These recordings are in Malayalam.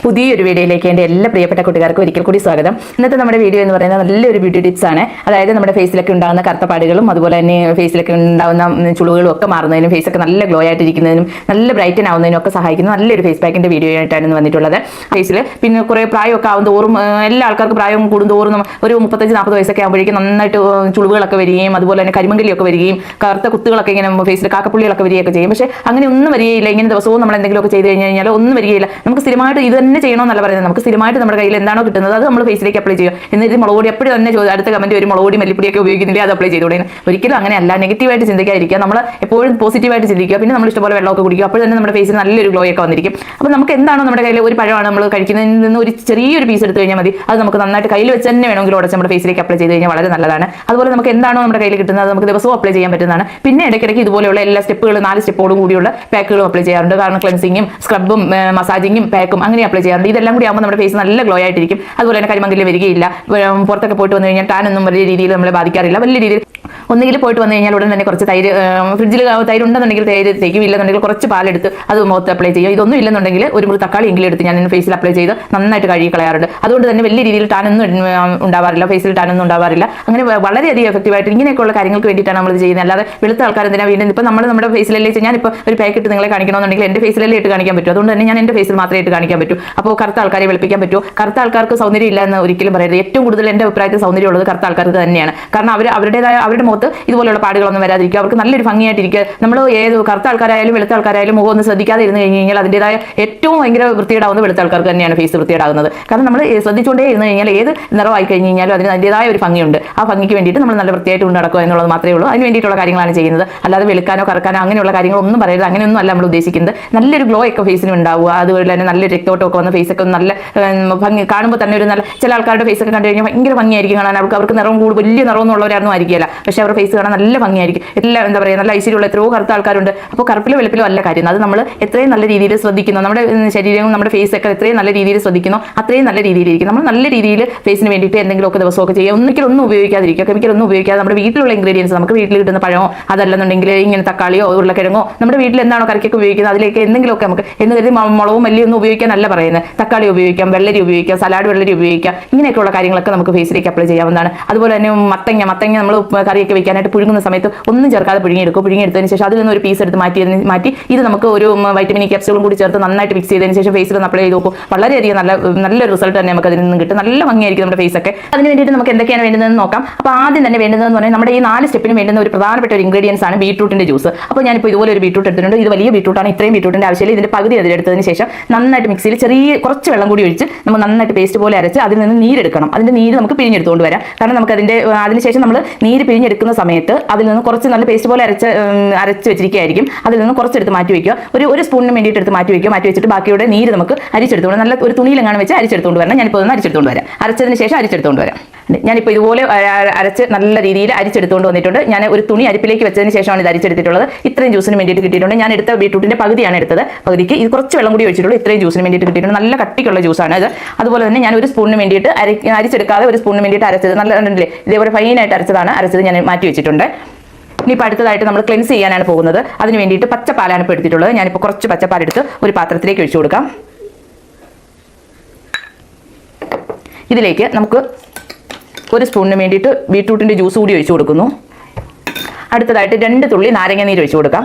പുതിയൊരു വീഡിയോയിലേക്ക് എൻ്റെ എല്ലാ പ്രിയപ്പെട്ട കൂട്ടുകാർക്കും ഒരിക്കൽ കൂടി സ്വാഗതം. ഇന്നത്തെ നമ്മുടെ വീഡിയോ എന്ന് പറയുന്നത് നല്ലൊരു ബ്യൂട്ടി ടിപ്സ് ആണ്. അതായത് നമ്മുടെ ഫേസിലൊക്കെ ഉണ്ടാകുന്ന കറുത്തപ്പാടുകളും അതുപോലെ തന്നെ ഫേസിലൊക്കെ ഉണ്ടാകുന്ന ചുളിവുകളും ഒക്കെ മാറുന്നതിനും ഫേസൊക്കെ നല്ല ഗ്ലോ ആയിട്ടിരിക്കുന്നതിനും നല്ല ബ്രൈറ്റൻ ആവുന്നതിനും ഒക്കെ സഹായിക്കുന്ന നല്ലൊരു ഫേസ് പാക്കിന്റെ വീഡിയോ ആയിട്ടാണ് വന്നിട്ടുള്ളത്. ഫേസിൽ പിന്നെ കുറേ പ്രായമൊക്കെ ആവും തോറും എല്ലാ ആൾക്കാർക്ക് പ്രായം കൂടുന്തോറും ഒരു 35-40 വയസ്സൊക്കെ ആകുമ്പോഴേക്കും നന്നായിട്ട് ചുളിവുകളൊക്കെ വരികയും അതുപോലെ തന്നെ കരിമങ്കലിയൊക്കെ വരികയും കറുത്ത കുത്തുകളൊക്കെ ഇങ്ങനെ ഫേസിൽ കാക്കപ്പുള്ളികളൊക്കെ വരികയൊക്കെ ചെയ്യും. പക്ഷേ അങ്ങനെ ഒന്നും വരികയില്ല. ഇങ്ങനെ ദിവസവും നമ്മൾ എന്തെങ്കിലുമൊക്കെ ചെയ്ത് കഴിഞ്ഞാൽ ഒന്നും വരികയില്ല. നമുക്ക് സ്ഥിരമായിട്ട് ഇത് തന്നെ ചെയ്യണമെന്നല്ല പറയുന്നത്. നമുക്ക് സ്ഥിരമായിട്ട് നമ്മുടെ കയ്യിൽ എന്താണോ കിട്ടുന്നത് അത് നമ്മൾ ഫേസിലേക്ക് അപ്ലൈ ചെയ്യുക. എന്നിട്ട് മുളക് പൊടി എപ്പോഴും തന്നെ അടുത്ത കമന്റ് ഒരു മുളക് പൊടി മല്ലിപ്പൊടിയൊക്കെ ഉപയോഗിക്കുന്നില്ല, അത് അപ്ലൈ ചെയ്തുകൂടെ? ഒരിക്കലും അങ്ങനെയല്ല. നെഗറ്റീവായിട്ട് ചിന്തിക്കാതിരിക്കുക. നമ്മൾ എപ്പോഴും പോസിറ്റീവായിട്ട് ചിന്തിക്കുക. പിന്നെ നമ്മൾ ഇഷ്ടംപോലെ വെള്ളമൊക്കെ കുടിക്കുക. അപ്പോൾ തന്നെ നമ്മുടെ ഫേസിൽ നല്ലൊരു ഗ്ലോ ഒക്കെ വന്നിരിക്കും. അപ്പോൾ നമുക്ക് എന്താണോ നമ്മുടെ കയ്യിൽ ഒരു പഴമാണ് നമ്മൾ കഴിക്കുന്നതിൽ നിന്ന് ഒരു ചെറിയൊരു പീസ് എടുത്ത് കഴിഞ്ഞാൽ മതി. അത് നമുക്ക് നന്നായിട്ട് കയ്യിൽ വെച്ച് തന്നെ വേണമെങ്കിൽ ഉടച്ച് നമ്മുടെ ഫേസിലേക്ക് അപ്ലൈ ചെയ്ത് കഴിഞ്ഞാൽ വളരെ നല്ലതാണ്. അതുപോലെ നമുക്ക് എന്താണോ നമ്മുടെ കയ്യിൽ കിട്ടുന്നത് അത് നമുക്ക് ദിവസവും അപ്ലൈ ചെയ്യാൻ പറ്റുന്നതാണ്. പിന്നെ ഇടയ്ക്കിടയ്ക്ക് ഇതുപോലെയുള്ള എല്ലാ സ്റ്റെപ്പുകളും 4 സ്റ്റെപ്പോടും കൂടിയുള്ള പാക്കുകളും അപ്ലൈ ചെയ്യാറുണ്ട്. കാരണം ക്ലെൻസിങ്ങും സ്ക്രബും മസാജിങ്ങും പാക്കും അങ്ങനെ അപ്ലൈ ചെയ്യാറുണ്ട്. ഇതെല്ലാം കൂടി ആകുമ്പോൾ നമ്മുടെ ഫേസ് നല്ല ഗ്ലോ ആയിട്ടിരിക്കും. അതുപോലെ തന്നെ കരിമങ്കലിൽ വരികയില്ല. പുറത്തൊക്കെ പോയിട്ട് വന്നു കഴിഞ്ഞാൽ ടാനൊന്നും വലിയ രീതിയിൽ നമ്മളെ ബാധിക്കാറില്ല. വലിയ രീതിയിൽ ഒന്നുകിൽ പോയിട്ട് വന്നു കഴിഞ്ഞാൽ ഉടൻ തന്നെ കുറച്ച് തൈര് ഫ്രിഡ്ജിൽ തൈര് ഉണ്ടെന്നുണ്ടെങ്കിൽ തൈര് തേക്കും, ഇല്ലെന്നുണ്ടെങ്കിൽ കുറച്ച് പാലെടുത്ത് അത് മുഖത്ത് അപ്ലൈ ചെയ്യും. ഇതൊന്നും ഇല്ലെന്നുണ്ടെങ്കിൽ ഒരു മുറി തക്കാളി എങ്കിലും എടുത്ത് ഞാൻ ഫേസിൽ അപ്ലൈ ചെയ്ത് നന്നായിട്ട് കഴുകി കളയാറുണ്ട്. അതുകൊണ്ട് തന്നെ വലിയ രീതിയിൽ ടാനൊന്നും ഉണ്ടാവാറില്ല, ഫേസിൽ ടാനൊന്നും ഉണ്ടാവാറില്ല. അങ്ങനെ വളരെയധികം എഫക്റ്റീവായിട്ട് ഇങ്ങനെയൊക്കെയുള്ള കാര്യങ്ങൾക്ക് വേണ്ടിയിട്ടാണ് നമ്മൾ ചെയ്യുന്നത്. അല്ലാതെ വെളുത്ത ആൾക്കാർ എന്തിനാ വീണ്ടും ഇപ്പം നമ്മൾ നമ്മുടെ ഫേസിലല്ലേ ഞാനിപ്പോൾ ഒരു പാക്കറ്റ് നിങ്ങളെ കാണിക്കണമെന്നുണ്ടെങ്കിൽ എൻ്റെ ഫേസിലല്ലേ ഇട്ട് കാണിക്കാൻ പറ്റും. അതുകൊണ്ട് തന്നെ ഞാൻ എൻ്റെ ഫേസിൽ മാത്രമേ ഇട്ട് കാണിക്കാൻ പറ്റൂ. അപ്പോൾ കറുത്ത ആൾക്കാരെ വെളുപ്പിക്കാൻ പറ്റുമോ? കറുത്ത ആൾക്കാർക്ക് സൗന്ദര്യം ഇല്ല എന്ന് ഒരിക്കലും പറയരുത്. ഏറ്റവും കൂടുതൽ എൻ്റെ അഭിപ്രായത്തിൽ സൗന്ദര്യം ഉള്ളത് കറുത്ത ആൾക്കാർക്ക് തന്നെയാണ്. കാരണം അവരുടെ മുഖത്ത് ഇതുപോലുള്ള പാടുകളൊന്നും വരാതിരിക്കുക, അവർക്ക് നല്ലൊരു ഭംഗിയായിട്ടിരിക്കുക. നമ്മൾ ഏത് കറുത്ത ആൾക്കാരായാലും വെളുത്ത ആൾക്കാരായാലും മുഖം ഒന്ന് ശ്രദ്ധിക്കാതെ ഇരുന്ന് കഴിഞ്ഞ് കഴിഞ്ഞാൽ അതിൻ്റെതായ ഏറ്റവും ഭയങ്കര വൃത്തിയിടാവുന്ന വെളുത്ത ആൾക്കാർക്ക് തന്നെയാണ് ഫേസ് വൃത്തിയിടാകുന്നത്. കാരണം നമ്മൾ ശ്രദ്ധിച്ചുകൊണ്ടേ ഇരുന്ന് കഴിഞ്ഞാൽ ഏത് നിറമായി കഴിഞ്ഞ് കഴിഞ്ഞാലും അതിന് അതിൻ്റെതായ ഒരു ഭംഗിയുണ്ട്. ആ ഭംഗിക്ക് വേണ്ടിയിട്ട് നമ്മൾ നല്ല വൃത്തിയായിട്ട് കൊണ്ട് നടക്കുക എന്നുള്ളത് മാത്രമേ ഉള്ളൂ. അതിന് വേണ്ടിയിട്ടുള്ള കാര്യങ്ങളാണ് ചെയ്യുന്നത്. അല്ലാതെ വെളുക്കാനോ കറക്കാനോ അങ്ങനെയുള്ള കാര്യങ്ങളൊന്നും പറയരുത്. അങ്ങനെയൊന്നും അല്ല നമ്മൾ ഉദ്ദേശിക്കുന്നത്. നല്ലൊരു ഗ്ലോ ഒക്കെ ഫേസിന് ഉണ്ടാവുക, അതുപോലെ തന്നെ നല്ല രക്തോട്ടമൊക്കെ വന്ന ഫേസൊക്കെ നല്ല ഭംഗി കാണുമ്പോൾ തന്നെ ഒരു നല്ല ചില ആൾക്കാരുടെ ഫേസൊക്കെ കണ്ടു കഴിഞ്ഞാൽ ഭയങ്കര ഭംഗിയായിരിക്കും കാണാൻ. അവർക്ക് നിറം വലിയ നിറമൊന്നുമുള്ളവരാണെന്നും ആയിരിക്കില്ല, പക്ഷേ അവരുടെ ഫേസ് കാണാൻ നല്ല ഭംഗിയായിരിക്കും. എല്ലാം എന്താ പറയുക, നല്ല ഐശ്വര്യമുള്ള എത്രയോ കറുത്ത ആൾക്കാരുണ്ട്. അപ്പോൾ കറുപ്പിലും വെളുപ്പിലും അല്ല കാര്യം. അത് നമ്മൾ എത്രയും നല്ല രീതിയിൽ ശ്രദ്ധിക്കുന്നു, നമ്മുടെ ശരീരവും നമ്മുടെ ഫേസൊക്കെ എത്രയും നല്ല രീതിയിൽ ശ്രദ്ധിക്കുന്നു അത്രയും നല്ല രീതിയിലിരിക്കും. നമ്മൾ നല്ല രീതിയിൽ ഫേസിന് വേണ്ടിയിട്ട് എന്തെങ്കിലുമൊക്കെ ദിവസമൊക്കെ ചെയ്യുക. ഒന്നും ഉപയോഗിക്കാതിരിക്കുക, കെമിക്കലൊന്നും ഉപയോഗിക്കാതെ നമ്മുടെ വീട്ടിലുള്ള ഇൻഗ്രീഡിയൻസ്, നമുക്ക് വീട്ടിൽ കിട്ടുന്ന പഴമോ അതല്ലെന്നുണ്ടെങ്കിൽ ഇങ്ങനെ തക്കാളിയോ ഉരുളക്കിഴങ്ങോ നമ്മുടെ വീട്ടിൽ എന്താണോ കറിക്കൊക്കെ ഉപയോഗിക്കുന്നത് അതിലേക്ക് എന്തെങ്കിലുമൊക്കെ നമുക്ക് എന്ന് കരുതി മുളകും മല്ലിയൊന്നും ഉപയോഗിക്കാനല്ല പറയുന്നത്. തക്കാളി ഉപയോഗിക്കാം, വെള്ളരി ഉപയോഗിക്കാം, സലാഡ് വെള്ളരി ഉപയോഗിക്കാം. ഇങ്ങനെയൊക്കെയുള്ള കാര്യങ്ങളൊക്കെ നമുക്ക് ഫേസിലേക്ക് അപ്ലൈ ചെയ്യാവുന്നതാണ്. അതുപോലെ തന്നെ മത്തങ്ങ നമ്മൾ കറിയൊക്കെ വെക്കാനായിട്ട് പുഴുങ്ങുന്ന സമയത്ത് ഒന്നും ചേർക്കാതെ പുഴുങ്ങിയെടുത്തതിന് ശേഷം അതിൽ നിന്ന് ഒരു പീസ് എടുത്ത് മാറ്റി ഇത് നമുക്ക് ഒരു വൈറ്റമിൻ ഇ ക്യാപ്സ്യൂളും കൂടി ചേർത്ത് നന്നായിട്ട് മിക്സ് ചെയ്തതിന് ശേഷം ഫേസിൽ ഒന്ന് അപ്ലൈ ചെയ്ത് നോക്കും. വളരെയധികം നല്ലൊരു റിസൾട്ട് തന്നെ നമുക്ക് അതിൽ നിന്ന് കിട്ടും. നല്ല ഭംഗിയായിരിക്കും നമ്മുടെ ഫേസൊക്കെ. അതിന് വേണ്ടിയിട്ട് നമുക്ക് എന്തൊക്കെയാണ് വേണ്ടുന്നതെന്ന് നോക്കാം. അപ്പോൾ ആദ്യം തന്നെ വേണ്ടുന്നതെന്ന് പറഞ്ഞാൽ നമ്മുടെ ഈ 4 സ്റ്റെപ്പിന് വേണ്ടുന്ന ഒരു പ്രധാനപ്പെട്ട ഒരു ഇൻഗ്രീഡിയൻസ് ആണ് ബീട്രൂട്ടിന്റെ ജ്യൂസ്. അപ്പോൾ ഞാനിപ്പോൾ ഇതുപോലെ ഒരു ബീട്രൂട്ട് എടുത്തിട്ടുണ്ട്. ഇത് വലിയ ബീട്രൂട്ടാണ്. ഇത്രയും ബീട്രൂട്ടിന്റെ ആവശ്യമില്ല. ഇതിന്റെ പകുതി അതിലെടുത്തതിന് ശേഷം നന്നായിട്ട് മിക്സിയിൽ കുറച്ച് വെള്ളം കൂടി ഒഴിച്ച് നമ്മൾ നന്നായിട്ട് പേസ്റ്റ് പോലെ അരച്ച് അതിൽ നിന്ന് നീരെടുക്കണം. അതിന്റെ നീര് നമുക്ക് പിഴിഞ്ഞെടുത്തുകൊണ്ട് വരാം. കാരണം നമുക്ക് അതിനുശേഷം നമ്മൾ നീര് പിഴിഞ്ഞെടുക്കുന്ന സമയത്ത് അതിൽ നിന്ന് കുറച്ച് നല്ല പേസ്റ്റ് പോലെ അരച്ച് വെച്ചിരിക്കുകയായിരിക്കും. അതിൽ നിന്ന് കുറച്ചെടുത്ത് മാറ്റി വയ്ക്കുക. ഒരു സ്പൂണിന് വേണ്ടിയിട്ട് എടുത്ത് മാറ്റി വെച്ചിട്ട് ബാക്കിയുടെ നീര് നമുക്ക് അരിച്ചെടുത്തുകൊണ്ട് നല്ല ഒരു തുണിയിലെങ്ങാനും വെച്ച് അരിച്ചെടുത്തുകൊണ്ട് വരണം. ഞാനിപ്പോൾ ഒന്ന് അരിച്ചെടുത്തുകൊണ്ട് വരാം. അരച്ചതിന് ശേഷം അരിച്ചെടുത്തുകൊണ്ട് വരാം. ഞാനിപ്പോൾ ഇതുപോലെ അരച്ച് നല്ല രീതിയിൽ അരിച്ചെടുത്തുകൊണ്ട് വന്നിട്ടുണ്ട്. ഞാൻ ഒരു തുണി അരിപ്പിലേക്ക് വെച്ചതിന് ശേഷമാണ് ഇത് അരിച്ചെടുത്തിട്ടുള്ളത്. ഇത്രയും ജ്യൂസിന് വേണ്ടിയിട്ട് കിട്ടിയിട്ടുണ്ട്. ഞാൻ എടുത്ത ബീട്രൂട്ടിന്റെ പകുതിയാണ് എടുത്തത്. പകുതിക്ക് ഇത് കുറച്ച് വെള്ളം കൂടി ഒഴിച്ചിട്ടുള്ളൂ. ഇത്രയും ജ്യൂസിന് വേണ്ടിയിട്ട് കിട്ടിയിട്ടുണ്ട്. നല്ല കട്ടിക്കുള്ള ജ്യൂസാണ് ഇത്. അതുപോലെ തന്നെ ഞാൻ ഒരു സ്പൂണിന് വേണ്ടിയിട്ട് അരിച്ചെടുക്കാതെ ഒരു സ്പൂണിന് വേണ്ടിയിട്ട് അരച്ചത് നല്ല ഇതേപോലെ ഫൈനായിട്ട് അരച്ചത് ഞാൻ മാറ്റി വെച്ചിട്ടുണ്ട്. ഇനിയിപ്പോൾ അടുത്തതായിട്ട് നമ്മൾ ക്ലെൻസ് ചെയ്യാനാണ് പോകുന്നത്. അതിന് വേണ്ടിയിട്ട് പച്ചപ്പാലാണ് ഇപ്പോൾ എടുത്തിട്ടുള്ളത്. ഞാനിപ്പോൾ കുറച്ച് പച്ചപ്പാലെടുത്ത് ഒരു പാത്രത്തിലേക്ക് ഒഴിച്ചു കൊടുക്കാം. ഇതിലേക്ക് നമുക്ക് ഒരു സ്പൂണിന് വേണ്ടിയിട്ട് ബീട്രൂട്ടിൻ്റെ ജ്യൂസ് കൂടി ഒഴിച്ചു കൊടുക്കുന്നു. അടുത്തതായിട്ട് 2 തുള്ളി നാരങ്ങ നീര് ഒഴിച്ചു കൊടുക്കാം.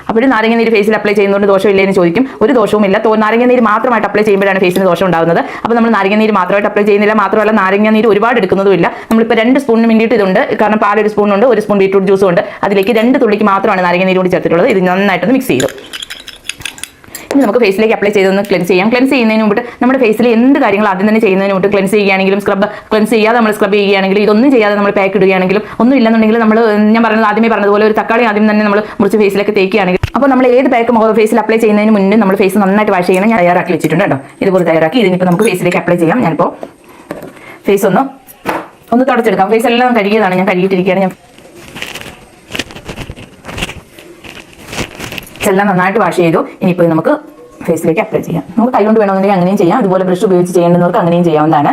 അപ്പോൾ നാരങ്ങ നീര് ഫേസിൽ അപ്ലൈ ചെയ്യുന്നതുകൊണ്ട് ദോഷമില്ലെന്ന് ചോദിക്കും. ഒരു ദോഷവുമില്ല. നാരങ്ങ നീര് മാത്രമായിട്ട് അപ്ലൈ ചെയ്യുമ്പോഴാണ് ഫേസിന് ദോഷം ഉണ്ടാകുന്നത്. അപ്പോൾ നമ്മൾ നാരങ്ങ നീര് മാത്രമായിട്ട് അപ്ലൈ ചെയ്യുന്നില്ല. മാത്രമല്ല നാരങ്ങ നീര് ഒരുപാട് എടുക്കുന്നതുമില്ല. നമ്മളിപ്പോൾ 2 സ്പൂണിന് വേണ്ടിയിട്ട് ഇതുണ്ട്. കാരണം പാൽ 1 സ്പൂണുണ്ട്, 1 സ്പൂൺ ബീട്രൂട്ട് ജ്യൂസും ഉണ്ട്. അതിലേക്ക് 2 തുള്ളിക്ക് മാത്രമാണ് നാരങ്ങ നീര് കൂടി ചേർത്തിട്ടുള്ളത്. ഇത് നന്നായിട്ടൊന്ന് മിക്സ് ചെയ്തു. ഇനി നമുക്ക് ഫേസിലേക്ക് അപ്ലൈ ചെയ്തൊന്ന് ക്ലെൻസ് ചെയ്യാം. ക്ലെൻസ് ചെയ്യുന്നതിന് മുമ്പ് നമ്മുടെ ഫേസിൽ എന്ത് കാര്യങ്ങൾ ആദ്യം തന്നെ ചെയ്യുന്നതിന് മുമ്പ് ക്ലെൻസ് ചെയ്യുകയാണെങ്കിലും ക്ലെൻസ് ചെയ്യാതെ നമ്മൾ സ്ക്രബ് ചെയ്യുകയാണെങ്കിലും ഇതൊന്നും ചെയ്യാതെ നമ്മൾ പാക്ക് ഇടുകയാണെങ്കിലും ഒന്നും ഇല്ലെന്നുണ്ടെങ്കിൽ നമ്മൾ ഞാൻ ആദ്യമേ പറഞ്ഞതുപോലെ ഒരു തക്കാളി ആദ്യം തന്നെ നമ്മൾ മുറിച്ച് ഫേസിലേക്ക് തേക്കുകയാണെങ്കിൽ അപ്പോൾ നമ്മൾ ഏത് പാക്ക് ഫേസിൽ അപ്ലൈ ചെയ്യുന്നതിന് മുന്നേ നമ്മൾ ഫേസ് നന്നായിട്ട് വാഷ് ചെയ്യണം. ഞാൻ തയ്യാറാക്കി വെച്ചിട്ടുണ്ട് കേട്ടോ. ഇതുപോലെ തയ്യാറാക്കി ഇതിനിപ്പോൾ നമുക്ക് ഫേസിലേക്ക് അപ്ലൈ ചെയ്യാം. ഞാനിപ്പോൾ ഫേസ് ഒന്ന് തുടച്ചെടുക്കാം. ഫേസ് എല്ലാം കഴുകിയതാണ്, ഞാൻ കഴുകിയിട്ടിരിക്കുകയാണ്. ഞാൻ എല്ലാം നന്നായിട്ട് വാഷ് ചെയ്തു. ഇനിയിപ്പോൾ നമുക്ക് ഫേസിലേക്ക് അപ്ലൈ ചെയ്യാം. നമുക്ക് കൈ കൊണ്ട് വേണമെന്നുണ്ടെങ്കിൽ അങ്ങനെയും ചെയ്യാം. അതുപോലെ ബ്രഷ് ഉപയോഗിച്ച് ചെയ്യേണ്ടവർക്ക് അങ്ങനെയും ചെയ്യാവുന്നതാണ്.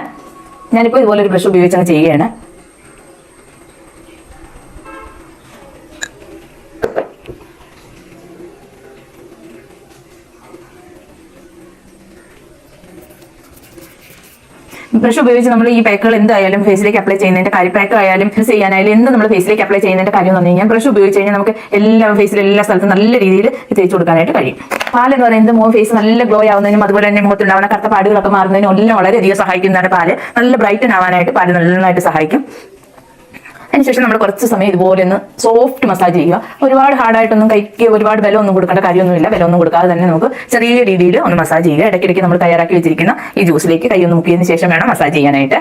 ഞാനിപ്പോൾ ഇതുപോലെ ഒരു ബ്രഷ് ഉപയോഗിച്ച് അങ്ങ് ചെയ്യുകയാണ്. ബ്രഷ് ഉപയോഗിച്ച് നമ്മൾ ഈ പാക്കുകൾ എന്തായാലും ഫേസിലേക്ക് അപ്ലൈ ചെയ്യുന്നതിന്റെ കാര്യം, പാക്ക് ആയാലും ചെയ്യാനായാലും എന്ത് നമ്മൾ ഫേസിലേക്ക് അപ്ലൈ ചെയ്യുന്നതിന്റെ കാര്യം എന്ന് പറഞ്ഞു കഴിഞ്ഞാൽ ബ്രഷ് ഉപയോഗിച്ച് കഴിഞ്ഞാൽ നമുക്ക് എല്ലാ ഫേസിൽ എല്ലാ സ്ഥലത്തും നല്ല രീതിയിൽ തേച്ച് കൊടുക്കാനായിട്ട് കഴിയും. പാലെന്ന് പറയുന്നത് ഫേസ് നല്ല ഗ്ലോ ആവുന്നതിനും അതുപോലെ തന്നെ മുഖത്തുണ്ടാവുന്ന കറുത്ത പാടുകളൊക്കെ മാറുന്നതിനും എല്ലാം വളരെയധികം സഹായിക്കുന്നതാണ് പാല്. നല്ല ബ്രൈറ്റൻ ആവാനായിട്ട് പാല് നന്നായിട്ട് സഹായിക്കും. അതിനുശേഷം നമ്മൾ കുറച്ച് സമയം ഇതുപോലെ ഒന്ന് സോഫ്റ്റ് മസാജ് ചെയ്യുക. ഒരുപാട് ഹാർഡായിട്ടൊന്നും കൈക്ക് ഒരുപാട് ബലമൊന്നും കൊടുക്കേണ്ട കാര്യമൊന്നുമില്ല. ബലമൊന്നും കൊടുക്കാതെ തന്നെ നമുക്ക് ചെറിയ രീതിയിൽ ഒന്ന് മസാജ് ചെയ്യുക. ഇടയ്ക്കിടയ്ക്ക് നമ്മൾ തയ്യാറാക്കി വെച്ചിരിക്കുന്ന ഈ ജ്യൂസിലേക്ക് കൈ ഒന്ന് മുക്കിയതിന് ശേഷം വേണം മസാജ് ചെയ്യാനായിട്ട്.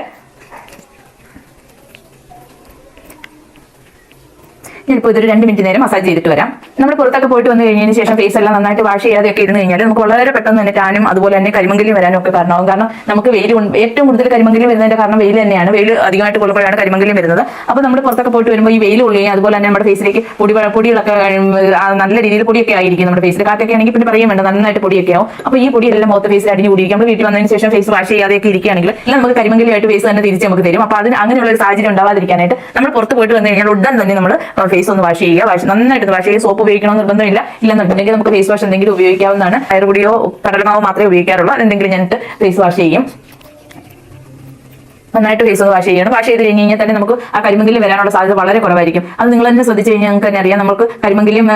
ഞാനിപ്പോൾ ഇതൊരു 2 മിനിറ്റ് നേരം മസാജ് ചെയ്തിട്ട് വരാം. നമ്മൾ പുറത്തൊക്കെ പോയിട്ട് വന്നു കഴിഞ്ഞതിന് ശേഷം ഫേസ് എല്ലാം നന്നായിട്ട് വാഷ് ചെയ്യാതെയൊക്കെ ഇരുന്ന് കഴിഞ്ഞാൽ നമുക്ക് വളരെ പെട്ടെന്ന് തന്നെ ടാനും അതുപോലെ തന്നെ കരിമങ്കലിയും വരാനും ഒക്കെ കാരണമാകും. കാരണം നമുക്ക് വെയിൽ ഏറ്റവും കൂടുതൽ കരിമങ്കലിയും വരുന്നതിന്റെ കാരണം വെയിൽ തന്നെയാണ്. വെയിൽ അധികമായിട്ട് കൊള്ളുമ്പോഴാണ് കരിമങ്കലിയും വരുന്നത്. അപ്പോൾ നമ്മൾ പുറത്തൊക്കെ പോയിട്ട് വരുമ്പോൾ ഈ വെയിൽ കൊള്ളുകയും അതുപോലെ തന്നെ നമ്മുടെ ഫേസിലേക്ക് പൊടികളൊക്കെ നല്ല രീതിയിൽ പൊടിയൊക്കെ ആയിരിക്കും. നമ്മുടെ ഫേസിൽ കാറ്റൊക്കെ ആണെങ്കിൽ പിന്നെ പറയാൻ വേണ്ട, നന്നായിട്ട് പൊടിയൊക്കെ ആവും. അപ്പോൾ ഈ പൊടിയെല്ലാം മൊത്തം ഫേസിൽ അടിഞ്ഞു കൂടിയിരിക്കും. നമ്മൾ വീട്ടിൽ വന്നതിന് ശേഷം ഫേസ് വാഷ് ചെയ്യാതെയൊക്കെ ഇരിക്കുകയാണെങ്കിൽ എല്ലാം നമുക്ക് കരിമങ്കലിയായിട്ട് ഫേസ് തന്നെ തിരിച്ച് നമുക്ക് തരും. അപ്പോൾ അതിന് അങ്ങനെയുള്ള ഒരു സാഹചര്യം ഉണ്ടാവാതിരിക്കാനായിട്ട് നമ്മൾ പുറത്ത് പോയിട്ട് വന്നു കഴിഞ്ഞാൽ ഉടൻ തന്നെ നമ്മൾ ഫേസ് ഒന്ന് വാഷ് ചെയ്യുക. നന്നായിട്ട് വാഷ് ചെയ്യുക. സോപ്പ് ഉപയോഗിക്കണമെന്ന് നിർബന്ധമില്ല. ഇല്ലെന്നുണ്ടെങ്കിൽ നമുക്ക് ഫേസ് വാഷ് എന്തെങ്കിലും ഉപയോഗിക്കാവുന്നതാണ്. പയറുപൊടിയോ കടലമാവോ മാത്രമേ ഉപയോഗിക്കാറുള്ളൂ. അതെന്തെങ്കിലും ഞാനിട്ട് ഫേസ് വാഷ് ചെയ്യും. നന്നായിട്ട് ഫേസ് വാഷ് ചെയ്യണം. വാഷ് ചെയ്ത് കഴിഞ്ഞ് കഴിഞ്ഞാൽ തന്നെ നമുക്ക് ആ കരിമങ്കലിയും വരാനുള്ള സാധ്യത വളരെ കുറവായിരിക്കും. അത് നിങ്ങൾ തന്നെ ശ്രദ്ധിച്ചു കഴിഞ്ഞാൽ നിങ്ങൾക്ക് തന്നെ അറിയാം. നമുക്ക് കരിമങ്കലിയും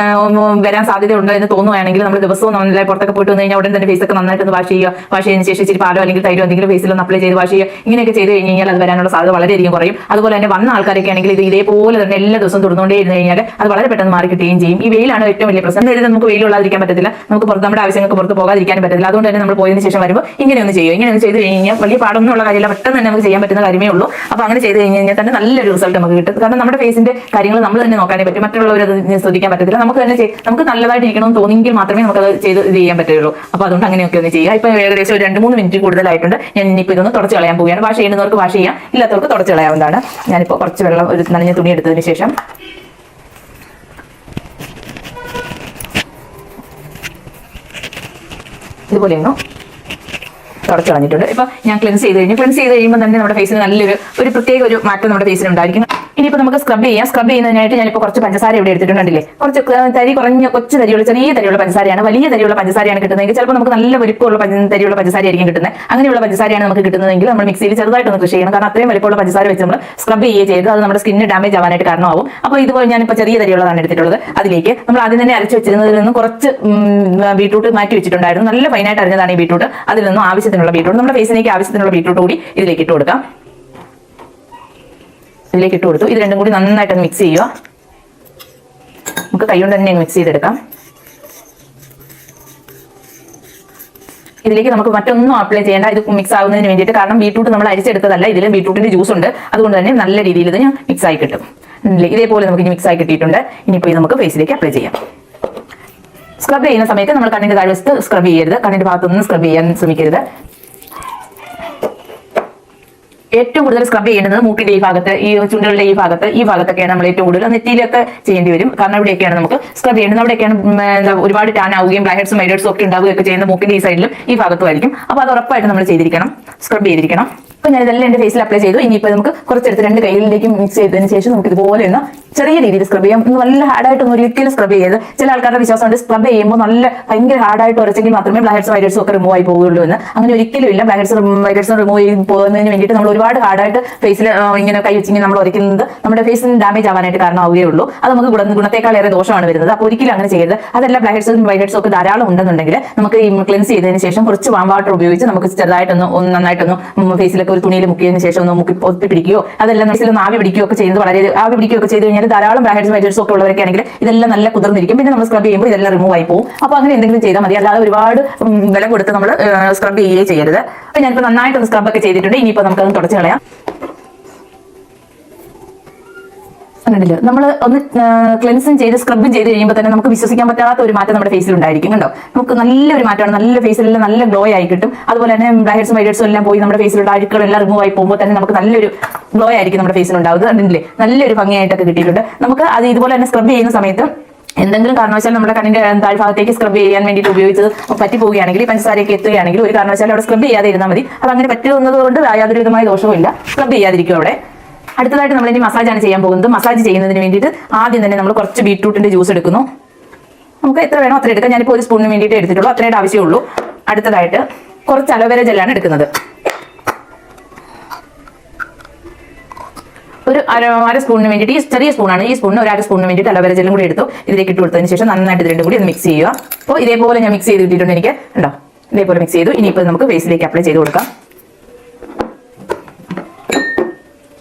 വരാൻ സാധ്യത ഉണ്ട് എന്ന് തോന്നുകയാണെങ്കിൽ നമ്മൾ ദിവസവും നമ്മളെ പുറത്തൊക്കെ പോയിട്ട് വന്നു കഴിഞ്ഞാൽ ഉടൻ തന്നെ ഫേസൊക്കെ നന്നായിട്ട് വാഷ് ചെയ്യുക. വാഷ് ചെയ്തതിന് ശേഷം ഇച്ചിരി പാലോ അല്ലെങ്കിൽ തൈരോ എന്തെങ്കിലും ഫേസിലൊന്ന് അപ്ലൈ ചെയ്ത് വാഷ് ചെയ്യുക. ഇങ്ങനെയൊക്കെ ചെയ്ത് കഴിഞ്ഞ് കഴിഞ്ഞാൽ അത് വരാനുള്ള സാധ്യത വളരെയധികം കുറയും. അതുപോലെ തന്നെ വന്ന ആൾക്കാരൊക്കെ ആണെങ്കിൽ ഇത് ഇതേപോലെ തന്നെ എല്ലാ ദിവസവും തുടർന്നുകൊണ്ടേ ഇരുന്ന് കഴിഞ്ഞാൽ അത് വളരെ പെട്ടെന്ന് മാറി കിട്ടുകയും ചെയ്യും. ഈ വെയിലാണ് ഏറ്റവും വലിയ പ്രശ്നം. അതായത് നമുക്ക് വെയിലുള്ളാതിരിക്കാൻ പറ്റത്തില്ല. നമുക്ക് പുറത്ത് നമ്മുടെ ആവശ്യങ്ങൾക്ക് പുറത്ത് പോകാതിരിക്കാൻ പറ്റത്തില്ല. അതുകൊണ്ട് തന്നെ നമ്മൾ പോയതിന് ശേഷം വരുമ്പോൾ ഇങ്ങനെയൊന്ന് ചെയ്യുക. ഇങ്ങനെയൊന്ന് ചെയ്ത് കഴിഞ്ഞാൽ വലിയ പാടൊന്നുമുള്ള കാര്യമില്ല. പെട്ടെന്ന് തന്നെ നമുക്ക് ചെയ്യാൻ പറ്റുന്ന കാര്യമേ ഉള്ളൂ. അപ്പോൾ അങ്ങനെ ചെയ്ത് കഴിഞ്ഞ് കഴിഞ്ഞാൽ തന്നെ നല്ലൊരു റിസൾട്ട് നമുക്ക് കിട്ടും. കാരണം നമ്മുടെ ഫേസിന്റെ കാര്യങ്ങൾ നമ്മൾ തന്നെ നോക്കാനേ പറ്റും. മറ്റുള്ളവർ അത് ശ്രദ്ധിക്കാൻ പറ്റത്തില്ല. നമുക്ക് തന്നെ നമുക്ക് നല്ലതായിട്ട് ഇരിക്കണമെന്ന് തോന്നിയെങ്കിൽ മാത്രമേ നമുക്ക് അത് ഇത് ചെയ്യാൻ പറ്റുള്ളൂ. അപ്പോൾ അതുകൊണ്ട് അങ്ങനെയൊക്കെ ഒന്ന് ചെയ്യുക. ഇപ്പോൾ ഏകദേശം ഒരു 2-3 മിനിറ്റ് കൂടുതലായിട്ടുണ്ട്. ഞാൻ ഇനിയിപ്പോൾ ഇതൊന്ന് തുടച്ച് കളയാൻ പോവുകയാണ്. വാഷ് ചെയ്യുന്നവർക്ക് വാഷ് ചെയ്യാം, ഇല്ലാത്തവർക്ക് തുടച്ച് കളയാവുന്നതാണ്. ഞാനിപ്പോൾ കുറച്ച് വെള്ളം ഒരു നനഞ്ഞ തുണി എടുത്തതിന് ശേഷം ഇതുപോലെയൊന്നും തുടച്ച് കളഞ്ഞിട്ടുണ്ട്. ഇപ്പൊ ഞാൻ ക്ലെൻസ് ചെയ്ത് കഴിയുമ്പോൾ തന്നെ നമ്മുടെ ഫേസിന് നല്ലൊരു പ്രത്യേക ഒരു മാറ്റം നമ്മുടെ ഫേസിൽ ഉണ്ടായിരിക്കും. ഇനിയിപ്പോൾ നമുക്ക് സ്ക്രബ് ചെയ്യാം. സ്ക്രബ് ചെയ്യുന്നതിനായിട്ട് ഞാനിപ്പോൾ കുറച്ച് പഞ്ചസാര ഇവിടെ എടുത്തിട്ടുണ്ടല്ലേ. കുറച്ച് തരി കുറഞ്ഞ ചെറിയ തരിയുള്ള പഞ്ചസാരയാണ്. വലിയ തരിയുള്ള പഞ്ചസാരയാണ് കിട്ടുന്നതെങ്കിൽ ചിലപ്പോൾ നമുക്ക് നല്ല വലിപ്പമുള്ള തരിയുള്ള പഞ്ചസാര ആയിരിക്കും കിട്ടുന്നത്. അങ്ങനെയുള്ള പഞ്ചസാരയാണ് നമുക്ക് കിട്ടുന്നതെങ്കിൽ നമ്മൾ മിക്സിയിൽ ചെറുതായിട്ടൊന്ന് കൃഷി ചെയ്യണം. കാരണം അത്രയും വലിപ്പമുള്ള പഞ്ചസാര വെച്ച് നമ്മൾ സ്ക്രബ് ചെയ്ത് അത് നമ്മുടെ സ്കിന്നിന് ഡാമേജ് ആവാനായിട്ട് കാരണമാവും. അപ്പോൾ ഇതുപോലെ ഞാനിപ്പോൾ ചെറിയ തരിയുള്ളതാണ് എടുത്തിട്ടുള്ളത്. അതിലേക്ക് നമ്മൾ ആദ്യം തന്നെ അരച്ച് വെച്ചിരുന്നതിൽ നിന്നും കുറച്ച് ബീട്രൂട്ട് മാറ്റി വെച്ചിട്ടുണ്ടായിരുന്നു. നല്ല ഫൈനായിട്ട് അരിഞ്ഞതാണ് ഈ ബീട്രൂട്ട്. അതിൽ നിന്നും ആവശ്യത്തിനുള്ള ബീട്രൂട്ട്, നമ്മുടെ ഫേസിലേക്ക് ആവശ്യത്തിനുള്ള ബീട്രൂട്ട് കൂടി ഇതിലേക്ക് ഇട്ട് കൊടുക്കാം. ഇതിലേക്ക് ഇട്ട് കൊടുത്തു. ഇത് രണ്ടും കൂടി നന്നായിട്ടൊന്ന് മിക്സ് ചെയ്യുക. നമുക്ക് കൈകൊണ്ട് തന്നെ മിക്സ് ചെയ്തെടുക്കാം. ഇതിലേക്ക് നമുക്ക് മറ്റൊന്നും അപ്ലൈ ചെയ്യേണ്ട. ഇത് മിക്സ് ആകുന്നതിന് വേണ്ടിയിട്ട്, കാരണം ബീട്രൂട്ട് നമ്മൾ അരിച്ചെടുത്തതല്ല, ഇതിൽ ബീട്രൂട്ടിന്റെ ജ്യൂസ് ഉണ്ട്. അതുകൊണ്ട് തന്നെ നല്ല രീതിയിൽ ഇത് മിക്സ് ആയി കിട്ടും. ഇതേപോലെ നമുക്ക് ഇനി മിക്സ് ആയി കിട്ടിയിട്ടുണ്ട്. ഇനിയിപ്പോൾ ഇത് നമുക്ക് ഫേസിലേക്ക് അപ്ലൈ ചെയ്യാം. സ്ക്രബ് ചെയ്യുന്ന സമയത്ത് നമ്മൾ കണ്ണിന്റെ താഴ്വശത്ത് സ്ക്രബ് ചെയ്യരുത്. കണ്ണിന്റെ ഭാഗത്തൊന്നും സ്ക്രബ് ചെയ്യാൻ ശ്രമിക്കരുത്. ഏറ്റവും കൂടുതൽ സ്ക്രബ് ചെയ്യേണ്ടത് മൂക്കിന്റെ ഈ ഭാഗത്ത്, ഈ ചുണ്ടുകളുടെ ഈ ഭാഗത്തൊക്കെയാണ് നമ്മൾ ഏറ്റവും കൂടുതൽ. നെറ്റിയിലൊക്കെ ചെയ്യേണ്ടി വരും. കാരണം ഇവിടെയൊക്കെയാണ് നമുക്ക് സ്ക്രബ് ചെയ്യേണ്ടത്. അവിടെയൊക്കെയാണ് ഒരുപാട് ടാൻ ആവുകയും ബ്ലാക്ക് ഹെഡ്സും വൈറ്റ് ഹെഡ്സും ഒക്കെ ഉണ്ടാവുകയൊക്കെ ചെയ്യുന്ന മൂക്കിന്റെ ഈ സൈഡിലും ഈ ഭാഗത്തുമായിരിക്കും. അപ്പോൾ അത് ഉറപ്പായിട്ട് നമ്മൾ ചെയ്തിരിക്കണം, സ്ക്രബ് ചെയ്തിരിക്കണം. അപ്പോൾ ഞാൻ ഇതെല്ലാം എൻ്റെ ഫേസിൽ അപ്ലൈ ചെയ്തു. ഇനിയിപ്പോൾ നമുക്ക് കുറച്ചെടുത്ത് 2 കൈകളിലേക്ക് മിക്സ് ചെയ്തതിന് ശേഷം നമുക്ക് ഇതുപോലെ ഒന്ന് ചെറിയ രീതിയിൽ സ്ക്രബ് ചെയ്യാം. നല്ല ഹാർഡായിട്ടൊന്നും ഒരിക്കലും സ്ക്രബ് ചെയ്യരുത്. ചില ആൾക്കാരുടെ വിശ്വാസമുണ്ട് സ്ക്രബ് ചെയ്യുമ്പോൾ ഭയങ്കര ഹാർഡായിട്ട് ഉറച്ചെങ്കിൽ മാത്രമേ ബ്ലാക്ക് ഹെഡ്സും വൈറ്റ് ഹെഡ്സും ഒക്കെ റിമൂവ് ആയി പോകുള്ളൂ എന്ന്. അങ്ങനെ ഒരിക്കലും ഇല്ല. ബ്ലാക്ക് ഹെഡ്സും റിമൂവ് ചെയ്ത് പോകുന്നതിന് വേണ്ടിയിട്ട് നമ്മൾ ഒരുപാട് ഹാർഡായിട്ട് ഫേസിൽ ഇങ്ങനെ കൈ വെച്ചിങ്ങനെ നമ്മൾ ഉരയ്ക്കുന്നത് നമ്മുടെ ഫേസിന് ഡാമേജ് ആവാനായിട്ട് കാരണമാവുകയുള്ളൂ. അത് നമുക്ക് ഗുണത്തേക്കാളേറെ ദോഷമാണ് വരുന്നത്. അപ്പോൾ ഒരിക്കലും അങ്ങനെ ചെയ്യരുത്. അതല്ല ബ്ലാക്ക് ഹെഡ്സും വൈറ്റ് ഹെഡ്സും ഒക്കെ ധാരാളം ഉണ്ടെന്നുണ്ടെങ്കിൽ നമുക്ക് ഈ ക്ലെൻസ് ചെയ്തതിന് ശേഷം കുറച്ച് വാം വാട്ടർ ഉപയോഗിച്ച് നമുക്ക് ചെറുതായിട്ടൊന്ന് നന്നായിട്ടൊന്ന് ഫേസിലൊക്കെ ഒരു തുണിയിൽ മുക്കിയതിന് ശേഷം ഒന്ന് മുക്കി പൊത്തി പിടിക്കുകയോ അതെല്ലാം ഫേസിലൊന്ന് ആവി പിടിക്കുകയൊക്കെ ചെയ്യുന്നത് ആവി പിടിക്കുകയൊക്കെ ചെയ്ത് കഴിഞ്ഞാൽ ധാരാളം ബ്ലാക്ക് ഹെഡ്സും വൈറ്റ് ഹെഡ്സും ഒക്കെ ഉള്ളവരൊക്കെ ആണെങ്കിൽ ഇതെല്ലാം നല്ല കുതിർന്നിരിക്കും. പിന്നെ നമ്മൾ സ്ക്രബ് ചെയ്യുമ്പോൾ ഇതെല്ലാം റിമൂവ് ആയി പോകും. അപ്പോൾ അങ്ങനെ എന്തെങ്കിലും ചെയ്താൽ മതി. അല്ലാതെ ഒരുപാട് വില കൊടുത്ത് നമ്മൾ സ്ക്രബ് ചെയ്യുകയേ ചെയ്യരുത്. അപ്പോൾ ഞാനിപ്പോൾ നന്നായിട്ടൊന്ന് സ്ക്രബ് ഒക്കെ ചെയ്തിട്ടുണ്ട്. ഇനിയിപ്പോൾ നമുക്കത് തുടച്ച് കളയാം. കണ്ടില്ല, നമ്മൾ ഒന്ന് ക്ലെൻസും ചെയ്ത് സ്ക്രബും ചെയ്ത് കഴിയുമ്പോൾ തന്നെ നമുക്ക് വിശ്വസിക്കാൻ പറ്റാത്ത ഒരു മാറ്റം നമ്മുടെ ഫേസിൽ ഉണ്ടായിരിക്കും. കണ്ടോ, നമുക്ക് നല്ലൊരു മാറ്റമാണ്. നല്ല ഫേസിലെല്ലാം നല്ല ഗ്ലോ ആയി കിട്ടും. അതുപോലെ തന്നെ ബ്ലാക്ക് ഹെഡ്സും വൈറ്റ് ഹെഡ്സും എല്ലാം പോയി നമ്മുടെ ഫേസിലുള്ള അഴുക്കുകളെല്ലാം റിമൂവ് ആയി പോകുമ്പോൾ തന്നെ നമുക്ക് നല്ലൊരു ഗ്ലോ ആയിരിക്കും നമ്മുടെ ഫേസിൽ ഉണ്ടാവുന്നത്. കണ്ടില്ലേ, നല്ലൊരു ഭംഗിയായിട്ടൊക്കെ കിട്ടിയിട്ടുണ്ട്. നമുക്ക് അത് ഇതുപോലെ തന്നെ സ്ക്രബ് ചെയ്യുന്ന സമയത്ത് എന്തെങ്കിലും കാരണവശാൽ നമ്മുടെ കണ്ണിന്റെ താഴ്ഭാഗത്തേക്ക് സ്ക്രബ് ചെയ്യാൻ വേണ്ടിയിട്ട് ഉപയോഗിച്ചത് പറ്റിപ്പോവുകയാണെങ്കിൽ, പഞ്ചസാരയൊക്കെ എത്തുകയാണെങ്കിൽ ഒരു കാരണവശാലും അവിടെ സ്ക്രബ് ചെയ്യാതെ ഇരുന്നാൽ മതി. അത് അങ്ങനെ പറ്റുന്നത് കൊണ്ട് യാതൊരു വിധമായ ദോഷവും ഇല്ല. സ്ക്രബ് ചെയ്യാതിരിക്കും അവിടെ. അടുത്തതായിട്ട് നമ്മൾ ഇനി മസാജാണ് ചെയ്യാൻ പോകുന്നത്. മസാജ് ചെയ്യുന്നതിന് വേണ്ടിയിട്ട് ആദ്യം തന്നെ നമ്മൾ കുറച്ച് ബീട്രൂട്ടിന്റെ ജ്യൂസ് എടുക്കുന്നു. നമുക്ക് എത്ര വേണോ അത്ര എടുക്കാം. ഞാനിപ്പോൾ 1 സ്പൂണിന് വേണ്ടിയിട്ട് എടുത്തിട്ടുള്ളൂ, അത്രയുടെ ആവശ്യമുള്ളൂ. അടുത്തതായിട്ട് കുറച്ച് അലോവേര ജെല്ലാണ് എടുക്കുന്നത്. ഒരു അര സ്പൂണിന് വേണ്ടിയിട്ട്, ഈ ചെറിയ സ്പൂണാണ്, ഈ സ്പൂണിന് ഒരു അര സ്പൂണിന് വേണ്ടിയിട്ട് അലോവേര ജെല്ലും കൂടി എടുത്തു ഇതിലേക്ക് ഇട്ട് കൊടുത്തതിന് ശേഷം നന്നായിട്ട് ഇത് രണ്ടും കൂടി ഒന്ന് മിക്സ് ചെയ്യുക. അപ്പോൾ ഇതേപോലെ ഞാൻ മിക്സ് ചെയ്ത് കിട്ടിയിട്ടുണ്ട് എനിക്ക്, ഉണ്ടോ? ഇതേപോലെ മിക്സ് ചെയ്തു. ഇനിയിപ്പോൾ നമുക്ക് ഫേസിലേക്ക് അപ്ലൈ ചെയ്ത് കൊടുക്കാം.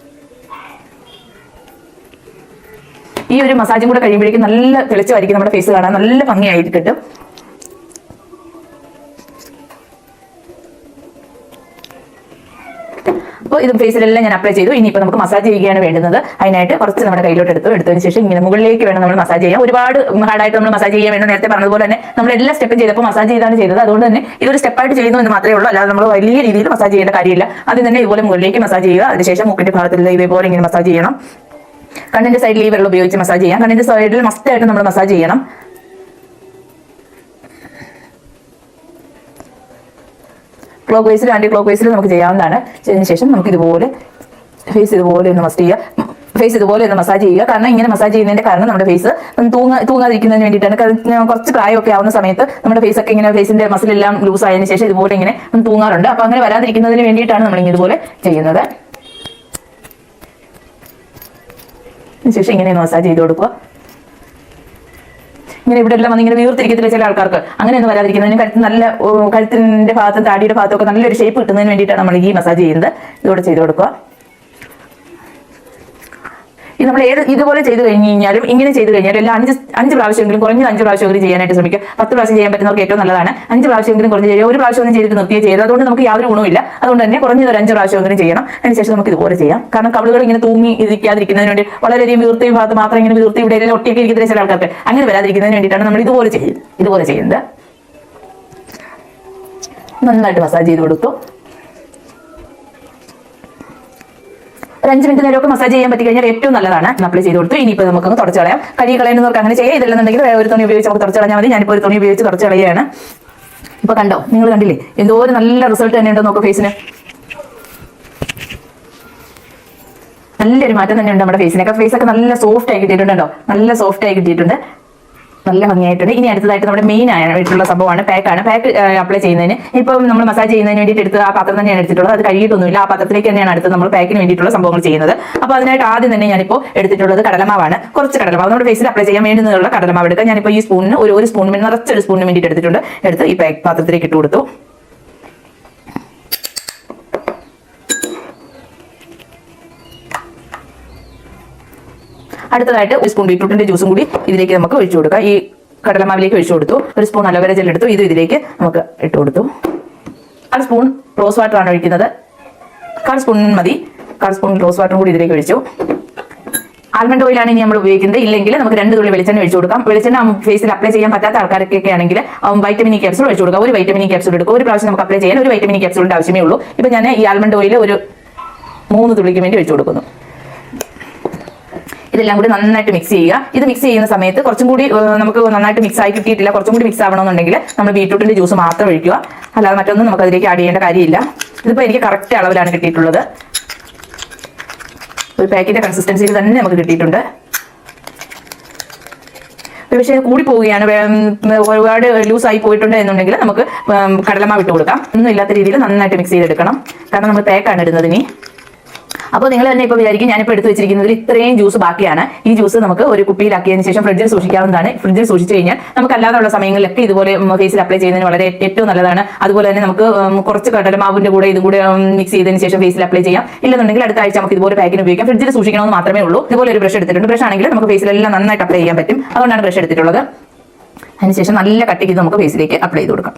ഈ ഒരു മസാജും കൂടെ കഴിയുമ്പോഴേക്കും നല്ല തെളിച്ചമായിരിക്കും നമ്മുടെ ഫേസ് കാണാൻ, നല്ല ഭംഗിയായിട്ട് കിട്ടും. അപ്പോൾ ഇത് ഫേസിലെല്ലാം ഞാൻ അപ്ലൈ ചെയ്തു. ഇനിയിപ്പോൾ നമുക്ക് മസാജ് ചെയ്യുകയാണ് വേണ്ടുന്നത്. അതിനായിട്ട് കുറച്ച് നമ്മുടെ കയ്യിലോട്ട് എടുത്തതിന് ശേഷം ഇങ്ങനെ മുകളിലേക്ക് വേണം നമ്മൾ മസാജ് ചെയ്യാം. ഒരുപാട് ഹാർഡായിട്ട് നമ്മൾ മസാജ് ചെയ്യാൻ വേണം. നേരത്തെ പറഞ്ഞതുപോലെ തന്നെ നമ്മൾ എല്ലാ സ്റ്റെപ്പും ചെയ്തപ്പോൾ മസാജ് ചെയ്താണ് ചെയ്തത്. അതുകൊണ്ട് തന്നെ ഇതൊരു സ്റ്റെപ്പായിട്ട് ചെയ്യുന്നു എന്ന് മാത്രമേ ഉള്ളൂ, അല്ലാതെ നമ്മൾ വലിയ രീതിയിൽ മസാജ് ചെയ്യേണ്ട കാര്യമില്ല. ആദ്യം തന്നെ ഇതുപോലെ മുകളിലേക്ക് മസാജ് ചെയ്യുക. അതിനുശേഷം മൂക്കിന്റെ ഭാഗത്തിൽ ഇതേപോലെ ഇങ്ങനെ മസാജ് ചെയ്യണം. കണ്ണിന്റെ സൈഡിൽ ഈ വെള്ളം ഉപയോഗിച്ച് മസാജ് ചെയ്യാം. കണ്ണിന്റെ സൈഡിൽ മസ്റ്റായിട്ട് നമ്മൾ മസാജ് ചെയ്യണം. ക്ലോക്ക് വൈസിലും ആന്റി ക്ലോക്ക് വൈസിലും നമുക്ക് ചെയ്യാവുന്നതാണ്. ചെയ്തതിനു ശേഷം നമുക്ക് ഇതുപോലെ ഫേസ് ഇതുപോലെ ഒന്ന് മസ്റ്റ് ചെയ്യുക, ഫേസ് ഇതുപോലെ ഒന്ന് മസാജ് ചെയ്യുക. കാരണം ഇങ്ങനെ മസാജ് ചെയ്യുന്നതിന്റെ കാരണം നമ്മുടെ ഫേസ് തൂങ്ങാതിരിക്കുന്നതിന് വേണ്ടിയിട്ടാണ്. കുറച്ച് പ്രായമൊക്കെ ആവുന്ന സമയത്ത് നമ്മുടെ ഫേസ് ഒക്കെ ഇങ്ങനെ ഫേസിന്റെ മസിലെല്ലാം ലൂസ് ആയതിനു ശേഷം ഇതുപോലെ ഇങ്ങനെ തൂങ്ങാറുണ്ട്. അപ്പൊ അങ്ങനെ വരാതിരിക്കുന്നതിന് വേണ്ടിയിട്ടാണ് നമ്മൾ ഇതുപോലെ ചെയ്യുന്നത്. ശേഷം ഇങ്ങനെ മസാജ് ചെയ്ത് കൊടുക്കുക. ഇങ്ങനെ ഇവിടെ എല്ലാം വന്നിങ്ങനെ വീർത്തിരിക്കത്തില്ല ചില ആൾക്കാർക്ക്, അങ്ങനെയൊന്നും വരാതിരിക്കുന്നതിന് കഴുത്തിന്റെ ഭാഗത്തും താടിയുടെ ഭാഗത്തും ഒക്കെ നല്ലൊരു ഷേപ്പ് കിട്ടുന്നതിന് വേണ്ടിയിട്ടാണ് നമ്മൾ ഈ മസാജ് ചെയ്യുന്നത്. ഇതോടെ ചെയ്ത് കൊടുക്കുക. ഇത് നമ്മൾ ഇതുപോലെ ചെയ്ത് കഴിഞ്ഞാലും ഇങ്ങനെ ചെയ്ത് കഴിഞ്ഞാലും എല്ലാം 5 പ്രാവശ്യമെങ്കിലും, കുറഞ്ഞ 5 പ്രാവശ്യമെങ്കിലും ചെയ്യാനായിട്ട് ശ്രമിക്കുക. 10 പ്രാവശ്യം ചെയ്യാൻ പറ്റുന്നവർക്ക് ഏറ്റവും നല്ലതാണ്. 5 പ്രാവശ്യമെങ്കിലും കുറഞ്ഞ് ചെയ്യുക. ഒരു പ്രാവശ്യം ഒന്നും ചെയ്തിട്ട് നിർത്തിയേ ചെയ്ത്, അതുകൊണ്ട് നമുക്ക് യാതൊരു ഗുണമില്ല. അതുകൊണ്ട് തന്നെ കുറഞ്ഞത് ഒരു 5 പ്രാവശ്യമെങ്കിലും ചെയ്യണം. അതിനുശേഷം നമുക്ക് ഇതുപോലെ ചെയ്യാം. കാരണം കവിളുകൾ ഇങ്ങനെ തൂങ്ങി ഇരിക്കാതിരിക്കുന്നതിന് വേണ്ടി, വളരെയധികം വീർത്തി ഭാഗത്ത് മാത്രം ഇങ്ങനെ വീർത്തി ഇവിടെ എല്ലാം ഒട്ടിയൊക്കെ ഇരിക്കുന്ന ചില ആൾക്കാർക്ക് അങ്ങനെ വരാതിരിക്കുന്നതിന് വേണ്ടിയിട്ടാണ് നമ്മൾ ഇതുപോലെ ചെയ്യുന്നത്. നന്നായിട്ട് മസാജ് ചെയ്ത് കൊടുത്തു. ഒരു 5 മിനിറ്റ് നേരമൊക്കെ മസാജ് ചെയ്യാൻ പറ്റി കഴിഞ്ഞാൽ ഏറ്റവും നല്ലതാണ്. അപ്ലൈ ചെയ്ത് കൊടുത്തു. ഇനിയിപ്പോൾ നമുക്കൊന്ന് തുടച്ചു കളയാം. കഴുകി കളയുന്നവർക്ക് അങ്ങനെ ചെയ്യാം. ഇതെല്ലാന്നുണ്ടെങ്കിൽ ഒരു തുണി ഉപയോഗിച്ച് നമുക്ക് തുടച്ചു കളഞ്ഞാൽ മതി. ഞാനിപ്പോൾ ഒരു തുണി ഉപയോഗിച്ച് തുടച്ചു കളയുകയാണ്. ഇപ്പൊ കണ്ടോ, നിങ്ങൾ കണ്ടില്ലേ എന്തോ ഒരു നല്ല റിസൾട്ട് തന്നെ ഉണ്ടോ നോക്കുക. ഫേസിന് നല്ലൊരു മാറ്റം തന്നെ ഉണ്ട് നമ്മുടെ ഫേസിനൊക്കെ. ഫേസൊക്കെ നല്ല സോഫ്റ്റ് ആയി കിട്ടിയിട്ടുണ്ടോ, നല്ല സോഫ്റ്റ് ആയി കിട്ടിയിട്ടുണ്ട്, നല്ല ഭംഗിയായിട്ടുണ്ട്. ഇനി അടുത്തതായിട്ട് നമ്മുടെ മെയിൻ ആയിട്ടുള്ള സംഭവമാണ് പാക്കാണ്. പാക്ക് അപ്ലൈ ചെയ്യുന്നതിന് ഇപ്പം നമ്മൾ മസാജ് ചെയ്യുന്നതിന് വേണ്ടിയിട്ട് എടുത്ത് ആ പാത്രം തന്നെയാണ് എടുത്തിട്ടുള്ളത്. അത് കഴുകിയിട്ടൊന്നുമില്ല. ആ പാത്രത്തിലേക്ക് തന്നെയാണ് അടുത്ത് നമ്മൾ പാക്കിന് വേണ്ടിയിട്ടുള്ള സംഭവങ്ങൾ ചെയ്യുന്നത്. അപ്പോൾ അതിനായിട്ട് ആദ്യം തന്നെ ഞാനിപ്പോൾ എടുത്തിട്ടുള്ളത് കടലമാവാണ്. കുറച്ച് കടലമാവ് നമ്മുടെ ഫേസിൽ അപ്ലൈ ചെയ്യാൻ വേണ്ടുന്നതുള്ള കടലമാവ് എടുക്കുക. ഞാനിപ്പോൾ ഈ സ്പൂണിന് ഒരു സ്പൂണിന് നിറച്ചൊരു സ്പൂണിന് വേണ്ടിയിട്ട് എടുത്തിട്ടുണ്ട്. എടുത്ത് ഈ പാത്രത്തിലേക്ക് ഇട്ട് കൊടുത്തു. അടുത്തതായിട്ട് ഒരു സ്പൂൺ ബീട്രൂട്ടിന്റെ ജ്യൂസും കൂടി ഇതിലേക്ക് നമുക്ക് ഒഴിച്ചു കൊടുക്കാം. ഈ കടലമാവിലേക്ക് ഒഴിച്ചു കൊടുത്തു. ഒരു സ്പൂൺ അലോവേര ജെൽ എടുത്തു. ഇതിലേക്ക് നമുക്ക് ഇട്ട് കൊടുത്തു. 1 സ്പൂൺ റോസ് വാട്ടർ ആണ് ഒഴിക്കുന്നത്. 1 സ്പൂൺ മതി. 1 സ്പൂൺ റോസ് വാട്ടറും കൂടി ഇതിലേക്ക് ഒഴിച്ചു. ആൽമണ്ട് ഓയിലാണ് ഇനി നമ്മൾ ഉപയോഗിക്കുന്നത്. ഇല്ലെങ്കിൽ നമുക്ക് 2 തുള്ളി വെളിച്ചെണ്ണ ഒഴിച്ചു കൊടുക്കാം. വെളിച്ചെണ്ണ ഫേസിൽ അപ്ലൈ ചെയ്യാൻ പറ്റാത്ത ആൾക്കാർക്കൊക്കെ ആണെങ്കിൽ വൈറ്റമിൻ ഇ ക്യാപ്സൂൾ ഒഴിച്ചു കൊടുക്കാം. ഒരു വൈറ്റമിൻ ഇ ക്യാപ്സൂൾ എടുക്കും. ഒരു പ്രാവശ്യം നമുക്ക് അപ്ലൈ ചെയ്യാൻ ഒരു വൈറ്റമിൻ ഇ ക്യാപ്സൂളിന്റെ ആവശ്യമേ ഉള്ളൂ. ഇപ്പൊ ഞാൻ ഈ ആൽമണ്ട് ഓയിൽ ഒരു 3 തുള്ളിക്ക് വേണ്ടി ഒഴിച്ചു കൊടുക്കുന്നു. ഇതെല്ലാം കൂടി നന്നായിട്ട് മിക്സ് ചെയ്യുക. ഇത് മിക്സ് ചെയ്യുന്ന സമയത്ത് കുറച്ചും കൂടി നമുക്ക് നന്നായിട്ട് മിക്സ് ആയി കിട്ടിയിട്ടില്ല, കുറച്ചും കൂടി മിക്സ് ആവണമെന്നുണ്ടെങ്കിൽ നമ്മൾ ബീട്രൂട്ടിന്റെ ജ്യൂസ് മാത്രം ഒഴിക്കുക. അല്ലാതെ മറ്റൊന്നും നമുക്ക് അതിലേക്ക് ആഡ് ചെയ്യേണ്ട കാര്യമില്ല. ഇതിപ്പോൾ എനിക്ക് കറക്റ്റ് അളവിലാണ് കിട്ടിയിട്ടുള്ളത്. ഒരു പാക്കിന്റെ കൺസിസ്റ്റൻസിയിൽ തന്നെ നമുക്ക് കിട്ടിയിട്ടുണ്ട്. പക്ഷേ കൂടി പോവുകയാണ്, ഒരുപാട് ലൂസായി പോയിട്ടുണ്ട് എന്നുണ്ടെങ്കിൽ നമുക്ക് കടലമാവ് ഇട്ട് കൊടുക്കാം. ഒന്നും ഇല്ലാത്ത രീതിയിൽ നന്നായിട്ട് മിക്സ് ചെയ്തെടുക്കണം. കാരണം നമ്മൾ പാക്കാണ് ഇടുന്നത് ഇനി. അപ്പോൾ നിങ്ങൾ തന്നെ ഇപ്പോൾ വിചാരിക്കും ഞാനിപ്പോൾ എടുത്ത് വെച്ചിരിക്കുന്നതിൽ ഇത്രയും ജ്യൂസ് ബാക്കിയാണ്. ഈ ജ്യൂസ് നമുക്ക് ഒരു കുപ്പിയിലാക്കിയതിന് ശേഷം ഫ്രിഡ്ജിൽ സൂക്ഷിക്കാവുന്നതാണ്. ഫ്രിഡ്ജിൽ സൂക്ഷിച്ചു കഴിഞ്ഞാൽ നമുക്ക് അല്ലാതെയുള്ള സമയങ്ങളിലൊക്കെ ഇതുപോലെ ഫേസിൽ അപ്ലൈ ചെയ്യുന്നതിന് വളരെ ഏറ്റവും നല്ലതാണ്. അതുപോലെ തന്നെ നമുക്ക് കുറച്ച് കടലമാവിന്റെ കൂടെ ഇതും കൂടെ മിക്സ് ചെയ്തതിന് ശേഷം ഫേസിൽ അപ്ലൈ ചെയ്യാം. ഇല്ലെന്നുണ്ടെങ്കിൽ അടുത്ത ആഴ്ച നമുക്ക് ഇതുപോലെ പാക്കിന് ഉപയോഗിക്കാം. ഫ്രിഡ്ജിൽ സൂക്ഷിക്കണമെന്ന് മാത്രമേ ഉള്ളൂ. ഇതുപോലെ ഒരു ബ്രഷ് എടുത്തിട്ടുണ്ട്. ബ്രഷ് ആണെങ്കിൽ നമുക്ക് ഫേസിലെല്ലാം നന്നായിട്ട് അപ്ലൈ ചെയ്യാൻ പറ്റും. അതുകൊണ്ടാണ് ബ്രഷ് എടുത്തിട്ടുള്ളത്. അതിനുശേഷം നല്ല കട്ടിക്ക് നമുക്ക് ഫേസിലേക്ക് അപ്ലൈ ചെയ്ത് കൊടുക്കാം.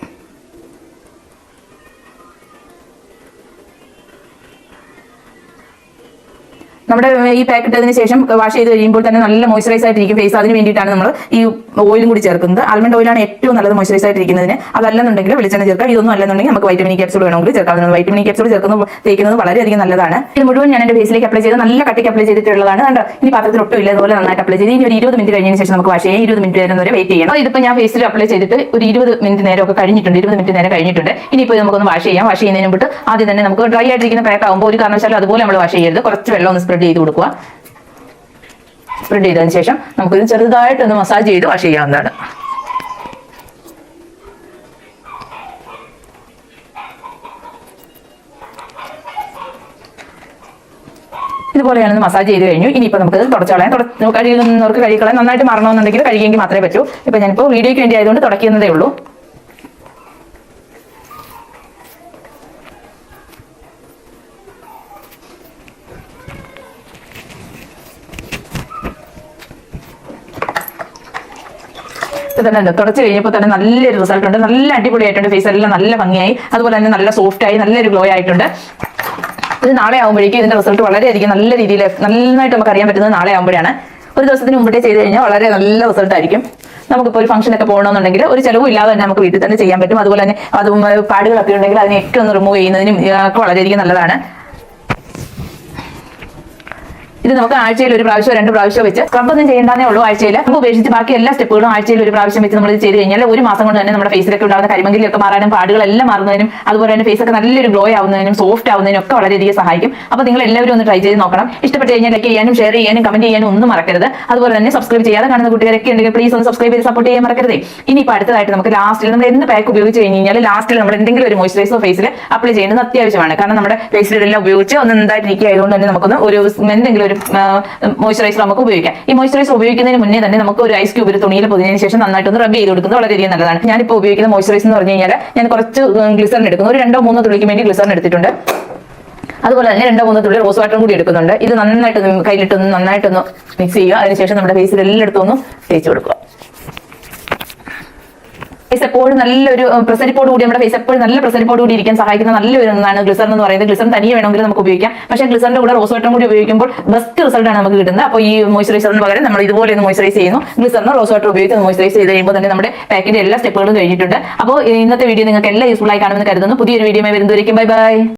നമ്മുടെ ഈ പാക്ക് ഇട്ടതിന് ശേഷം വാഷ് ചെയ്ത് കഴിയുമ്പോൾ തന്നെ നല്ല മോയ്സ്ചറൈസ് ആയിട്ടിരിക്കും ഫേസ്. അതിന് വേണ്ടിയിട്ടാണ് നമ്മൾ ഈ ഓയിലും കൂടി ചേർക്കുന്നത്. ആൽമണ്ട് ഓയിലാണ് ഏറ്റവും നല്ലത് മോയ്സ്ചറൈസ് ആയിട്ടിരിക്കുന്നതിന്. അതല്ലെന്നുണ്ടെങ്കിൽ വെളിച്ചെണ്ണ ചേർക്കാം. ഇതൊന്നും അല്ലെന്നുണ്ടെങ്കിൽ നമുക്ക് വൈറ്റമിൻ ക്യാപ്സൂൾ വേണമെങ്കിൽ ചേർക്കാവുന്നതാണ്. വൈറ്റമിൻ ക്യാപ്സൂൾ തേക്കുന്നത് വളരെയധികം നല്ലതാണ്. ഇത് മുഴുവൻ ഞാൻ എന്റെ ഫേസിലേക്ക് അപ്ലൈ ചെയ്ത് നല്ല കട്ടിക്ക് അപ്ലൈ ചെയ്തിട്ടുള്ളതാണ്. കണ്ടോ, ഇനി പാത്രത്തിൽ ഒട്ടും ഇല്ല, അതുപോലെ നന്നായിട്ട് അപ്ലൈ ചെയ്ത് ഇനി ഒരു 20 മിനിറ്റ് കഴിഞ്ഞതിന് ശേഷം നമുക്ക് വാഷ് ചെയ്യാം. 20 മിനിറ്റ് നേരം വരെ വെയിറ്റ് ചെയ്യണം. ഇതിപ്പോൾ ഞാൻ ഫേസിൽ അപ്ലൈ ചെയ്തിട്ട് ഒരു 20 മിനിറ്റ് നേരമൊക്കെ കഴിഞ്ഞിട്ടുണ്ട്. 20 മിനിറ്റ് നേരം കഴിഞ്ഞിട്ടുണ്ട്. ഇനിയിപ്പോൾ നമുക്കൊന്ന് വാഷ് ചെയ്യാം. വാഷ് ചെയ്യുന്നതിന് മുമ്പ് ആദ്യം തന്നെ നമുക്ക് ഡ്രൈ ആയിട്ടിരിക്കുന്ന പാക്ക് ആകുമ്പോൾ ഒരു കാരണവശാലും അതുപോലെ നമ്മൾ വാഷ് ചെയ്യരുത്. കുറച്ച് വെള്ളം ഒന്ന് സ്പ്രെഡ് ചെയ്ത് കൊടുക്കുക. സ്പ്രെഡ് ചെയ്തതിന് ശേഷം നമുക്കിത് ചെറുതായിട്ടൊന്ന് മസാജ് ചെയ്ത് വാഷ് ചെയ്യാവുന്നതാണ്. ഇതുപോലെയാണ് മസാജ് ചെയ്ത് കഴിഞ്ഞു. ഇനിയിപ്പോൾ നമുക്ക് തുടച്ചു കളയാം. കഴുകുന്നവർക്ക് കഴുകിക്കളയാം. നന്നായിട്ട് മാറണമെന്നുണ്ടെങ്കിൽ കഴുകിയെങ്കിൽ മാത്രമേ പറ്റൂ. ഇപ്പം ഞാനിപ്പോൾ വീഡിയോയ്ക്ക് വേണ്ടി ആയതുകൊണ്ട് തുടക്കുന്നതേ ഉള്ളൂ. തന്നെ തുടച്ച് കഴിഞ്ഞപ്പോൾ തന്നെ നല്ലൊരു റിസൾട്ട് ഉണ്ട്. നല്ല അടിപൊളിയായിട്ടുണ്ട്. ഫേസ് എല്ലാം നല്ല ഭംഗിയായി, അതുപോലെ തന്നെ നല്ല സോഫ്റ്റ് ആയി, നല്ലൊരു ഗ്ലോ ആയിട്ടുണ്ട്. ഇത് നാളെ ആകുമ്പോഴേക്കും ഇതിന്റെ റിസൾട്ട് വളരെയധികം നല്ല രീതിയിൽ നന്നായിട്ട് നമുക്ക് അറിയാൻ പറ്റുന്നത് നാളെ ആകുമ്പോഴാണ്. ഒരു ദിവസത്തിന് മുമ്പിട്ടേ ചെയ്ത് കഴിഞ്ഞാൽ വളരെ നല്ല റിസൾട്ട് ആയിരിക്കും. നമുക്കിപ്പോൾ ഒരു ഫംഗ്ഷനൊക്കെ പോകണമെന്നുണ്ടെങ്കിൽ ഒരു ചിലവും ഇല്ലാതെ തന്നെ നമുക്ക് വീട്ടിൽ തന്നെ ചെയ്യാൻ പറ്റും. അതുപോലെ തന്നെ അതും പാടുകളൊക്കെ ഉണ്ടെങ്കിൽ അതിനെയൊക്കെ ഒന്ന് റിമൂവ് ചെയ്യുന്നതിനും ഒക്കെ വളരെയധികം നല്ലതാണ്. ഇത് നമുക്ക് ആഴ്ചയിൽ ഒരു പ്രാവശ്യം 2 പ്രാവശ്യം വെച്ച് സ്ക്രബ് ഒന്നും ചെയ്യേണ്ടതേ ഉള്ളൂ. ആഴ്ചയിൽ നമുക്ക് ഉപേക്ഷിച്ച് ബാക്കി എല്ലാ സ്റ്റെപ്പുകളും ആഴ്ചയിൽ ഒരു പ്രാവശ്യം വെച്ച് നമ്മൾ ഇത് ചെയ്ത് കഴിഞ്ഞാൽ ഒരു മാസം കൊണ്ട് തന്നെ നമ്മുടെ ഫേസിലൊക്കെ ഉണ്ടാകുന്ന കരിമങ്കിലൊക്കെ മാറാനും പാടുകളെല്ലാം മാറുന്നതിനും അതുപോലെ തന്നെ ഫേസൊക്കെ നല്ലൊരു ഗ്ലോ ആവുന്നതിനും സോഫ്റ്റ് ആവുന്നതിനും ഒക്കെ വളരെയധികം സഹായിക്കും. അപ്പോൾ നിങ്ങൾ എല്ലാവരും ഒന്ന് ട്രൈ ചെയ്ത് നോക്കണം. ഇഷ്ടപ്പെട്ട് കഴിഞ്ഞാൽ ലൈക്ക് ചെയ്യാനും ഷെയർ ചെയ്യാനും കമന്റ് ചെയ്യാനും ഒന്നും മറക്കരുത്. അതുപോലെ തന്നെ സബ്സ്ക്രൈബ് ചെയ്യാതെ കാണുന്ന കൂട്ടുകാരൊക്കെ ഉണ്ടെങ്കിൽ പ്ലീസ് ഒന്ന് സബ്സ്ക്രൈബ് ചെയ്ത് സപ്പോർട്ട് ചെയ്യാൻ മറക്കരുത്. ഇനിയിപ്പോൾ അടുത്തതായിട്ട് നമുക്ക് ലാസ്റ്റിൽ നമ്മൾ എന്ത് പാക്ക് ഉപയോഗിച്ച് കഴിഞ്ഞാൽ ലാസ്റ്റിൽ നമ്മൾ എന്തെങ്കിലും ഒരു മോയ്സ്ചറൈസർ ഫേസിൽ അപ്ലൈ ചെയ്യുന്നത് അത്യാവശ്യമാണ്. കാരണം നമ്മുടെ ഫേസിലെല്ലാം ഉപയോഗിച്ച് ഒന്ന് എന്തായിട്ടിരിക്കുക ആയതുകൊണ്ട് തന്നെ നമുക്കൊന്ന് ഒരു എന്തെങ്കിലും ഒരു മോയ്സ്ചറൈസർ നമുക്ക് ഉപയോഗിക്കാം. ഈ മോയ്സ്ചറൈസർ ഉപയോഗിക്കുന്നതിന് മുന്നേ തന്നെ നമുക്ക് ഒരു ഐസ് ക്യൂബ് ഒരു തുണിയിൽ പൊതിഞ്ഞതിന് ശേഷം നന്നായിട്ടൊന്ന് റബ്ബ് ചെയ്ത് കൊടുക്കുന്നത് വളരെയധികം നല്ലതാണ്. ഞാനിപ്പോൾ ഉപയോഗിക്കുന്ന മോയ്സ്ചറൈസർ എന്ന് പറഞ്ഞു കഴിഞ്ഞാൽ ഞാൻ കുറച്ച് ഗ്ലിസറിൻ എടുക്കുന്നു. ഒരു 2-3 തുള്ളിക്ക് വേണ്ടി ഗ്ലിസറിൻ എടുത്തിട്ടുണ്ട്. അതുപോലെ തന്നെ 2-3 തുള്ളി റോസ് വാട്ടറും കൂടി എടുക്കുന്നുണ്ട്. ഇത് നന്നായിട്ടൊന്ന് കയ്യിലിട്ടൊന്ന് നന്നായിട്ടൊന്ന് മിക്സ് ചെയ്യുക. അതിനുശേഷം നമ്മുടെ ഫേസിൽ എല്ലായിടത്തും ഒന്ന് തേച്ച് കൊടുക്കുക. ഫേസ് എപ്പോഴും നല്ലൊരു പ്രസരിപ്പോട് കൂടി നമ്മുടെ ഫേസ് എപ്പോഴും നല്ല പ്രസരിപ്പോട് കൂടി ഇരിക്കാൻ സഹായിക്കുന്ന നല്ലൊരു ഒന്നാണ് ഗ്ലിസറിൻ എന്ന് പറയുന്നത്. ഗ്ലിസറിൻ തനിയെ വേണമെങ്കിൽ നമുക്ക് ഉപയോഗിക്കാം. പക്ഷേ ഗ്ലിസറിന്റെ കൂടെ റോസ് വാട്ടറും കൂടി ഉപയോഗിക്കുമ്പോൾ ബെസ്റ്റ് റിസൾട്ടാണ് നമുക്ക് കിട്ടുന്നത്. അപ്പോൾ ഈ മോയ്സ്ചറൈസറിന് പകരം നമ്മൾ ഇതുപോലെ ഒന്ന് മോയ്സ്ചറൈസ് ചെയ്യുന്നു. ഗ്ലിസറിനോ റോസ് വാട്ടർ ഉപയോഗിച്ച് മോയ്സ്ചറൈസ് ചെയ്ത് കഴിയുമ്പോൾ തന്നെ നമ്മുടെ പാക്കിന്റെ എല്ലാ സ്റ്റെപ്പുകളും കഴിഞ്ഞിട്ടുണ്ട്. അപ്പോൾ ഇന്നത്തെ വീഡിയോ നിങ്ങൾക്ക് എല്ലാം യൂസ്ഫുൾ ആയി കാണുമെന്ന് കരുതുന്നു. പുതിയൊരു വീഡിയോ വരുന്നതായിരിക്കും. Bye bye.